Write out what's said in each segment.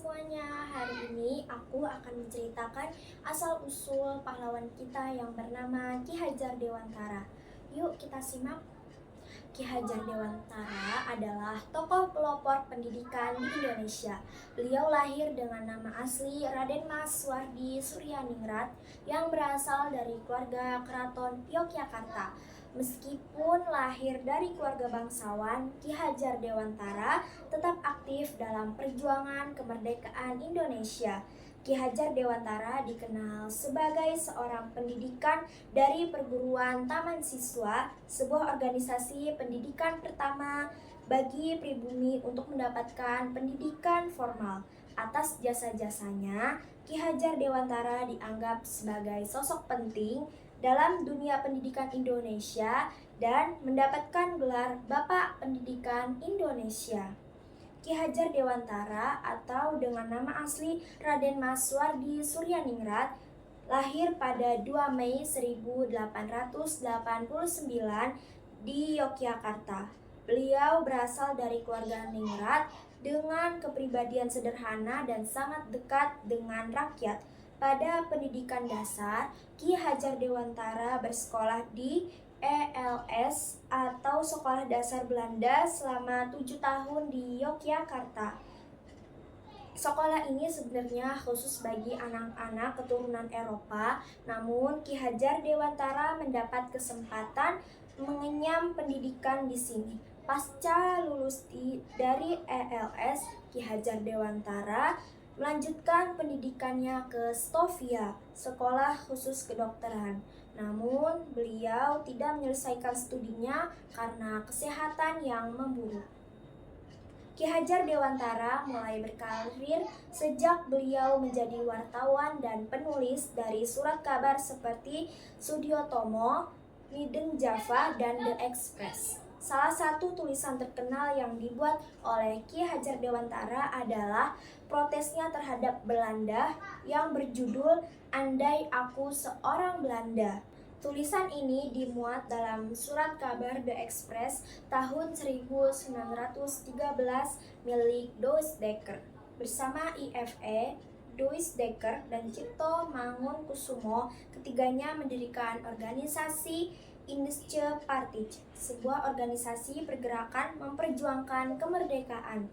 semuanya, hari ini aku akan menceritakan asal-usul pahlawan kita yang bernama Ki Hajar Dewantara. Yuk kita simak. Ki Hajar Dewantara adalah tokoh pelopor pendidikan di Indonesia. Beliau lahir dengan nama asli Raden Mas Wardi Suryaningrat yang berasal dari keluarga Keraton Yogyakarta. Meskipun lahir dari keluarga bangsawan, Ki Hajar Dewantara tetap aktif dalam perjuangan kemerdekaan Indonesia. Ki Hajar Dewantara dikenal sebagai seorang pendidikan dari perguruan Taman Siswa, sebuah organisasi pendidikan pertama bagi pribumi untuk mendapatkan pendidikan formal. Atas jasa-jasanya, Ki Hajar Dewantara dianggap sebagai sosok penting dalam dunia pendidikan Indonesia dan mendapatkan gelar Bapak Pendidikan Indonesia. Ki Hajar Dewantara atau dengan nama asli Raden Mas Wardi Suryaningrat lahir pada 2 Mei 1889 di Yogyakarta. Beliau berasal dari keluarga ningrat dengan kepribadian sederhana dan sangat dekat dengan rakyat. Pada pendidikan dasar, Ki Hajar Dewantara bersekolah di ELS atau Sekolah Dasar Belanda selama 7 tahun di Yogyakarta. Sekolah ini sebenarnya khusus bagi anak-anak keturunan Eropa, namun Ki Hajar Dewantara mendapat kesempatan mengenyam pendidikan di sini. Pasca lulus dari ELS, Ki Hajar Dewantara melanjutkan pendidikannya ke Stovia, sekolah khusus kedokteran. Namun, beliau tidak menyelesaikan studinya karena kesehatan yang memburuk. Ki Hajar Dewantara mulai berkarir sejak beliau menjadi wartawan dan penulis dari surat kabar seperti Sudiotomo, Mideng Java, dan The Express. Salah satu tulisan terkenal yang dibuat oleh Ki Hajar Dewantara adalah protesnya terhadap Belanda yang berjudul Andai Aku Seorang Belanda. Tulisan ini dimuat dalam surat kabar The Express tahun 1913 milik Douwes-Dekker. Bersama IFE, Douwes-Dekker dan Cipto Mangunkusumo, ketiganya mendirikan organisasi Indische Partij, sebuah organisasi pergerakan memperjuangkan kemerdekaan.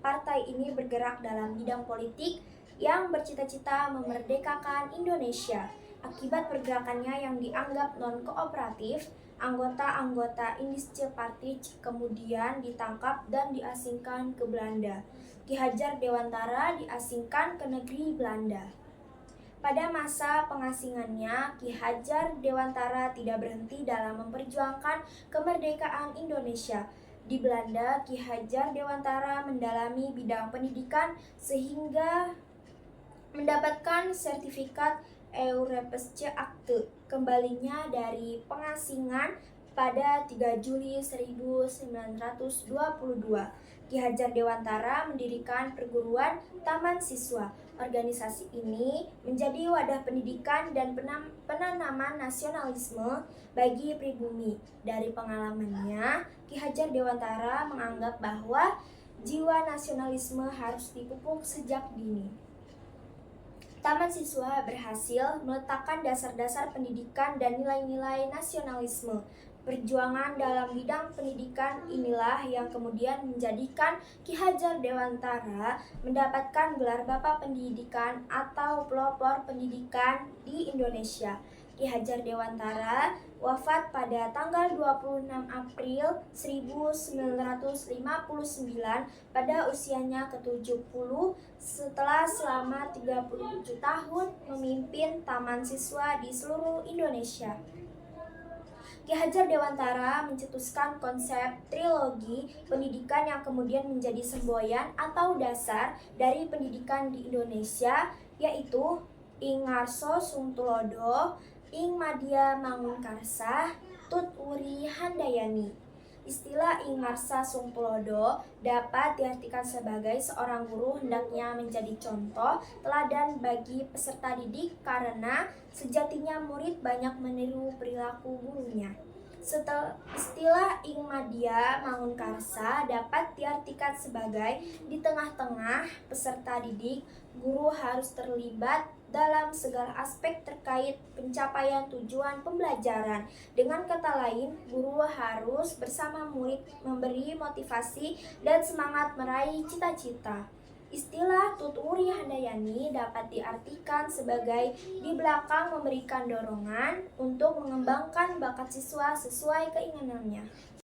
Partai ini bergerak dalam bidang politik yang bercita-cita memerdekakan Indonesia. Akibat pergerakannya yang dianggap non-kooperatif, anggota-anggota Indische Partij kemudian ditangkap dan diasingkan ke Belanda. Ki Hajar Dewantara diasingkan ke negeri Belanda. Pada masa pengasingannya, Ki Hajar Dewantara tidak berhenti dalam memperjuangkan kemerdekaan Indonesia. Di Belanda, Ki Hajar Dewantara mendalami bidang pendidikan sehingga mendapatkan sertifikat Europese Akte. Kembalinya dari pengasingan pada 3 Juli 1922, Ki Hajar Dewantara mendirikan perguruan Taman Siswa. Organisasi ini menjadi wadah pendidikan dan penanaman nasionalisme bagi pribumi. Dari pengalamannya, Ki Hajar Dewantara menganggap bahwa jiwa nasionalisme harus dipupuk sejak dini. Taman Siswa berhasil meletakkan dasar-dasar pendidikan dan nilai-nilai nasionalisme. Perjuangan dalam bidang pendidikan inilah yang kemudian menjadikan Ki Hajar Dewantara mendapatkan gelar Bapak Pendidikan atau pelopor pendidikan di Indonesia. Ki Hajar Dewantara wafat pada tanggal 26 April 1959 pada usianya ke-70 setelah selama 37 tahun memimpin Taman Siswa di seluruh Indonesia. Ki Hajar Dewantara mencetuskan konsep trilogi pendidikan yang kemudian menjadi semboyan atau dasar dari pendidikan di Indonesia, yaitu Ing Ngarso Sung Tulodo, Ing Madya Mangunkarsa, Tut Wuri Handayani. Istilah Ing Ngarsa Sung Tulodo dapat diartikan sebagai seorang guru hendaknya menjadi contoh teladan bagi peserta didik karena sejatinya murid banyak meniru perilaku gurunya. Istilah Ing Madya Mangunkarsa dapat diartikan sebagai di tengah-tengah peserta didik, guru harus terlibat dalam segala aspek terkait pencapaian tujuan pembelajaran. Dengan kata lain, guru harus bersama murid memberi motivasi dan semangat meraih cita-cita. Istilah Tuturi Handayani dapat diartikan sebagai di belakang memberikan dorongan untuk mengembangkan bakat siswa sesuai keinginannya.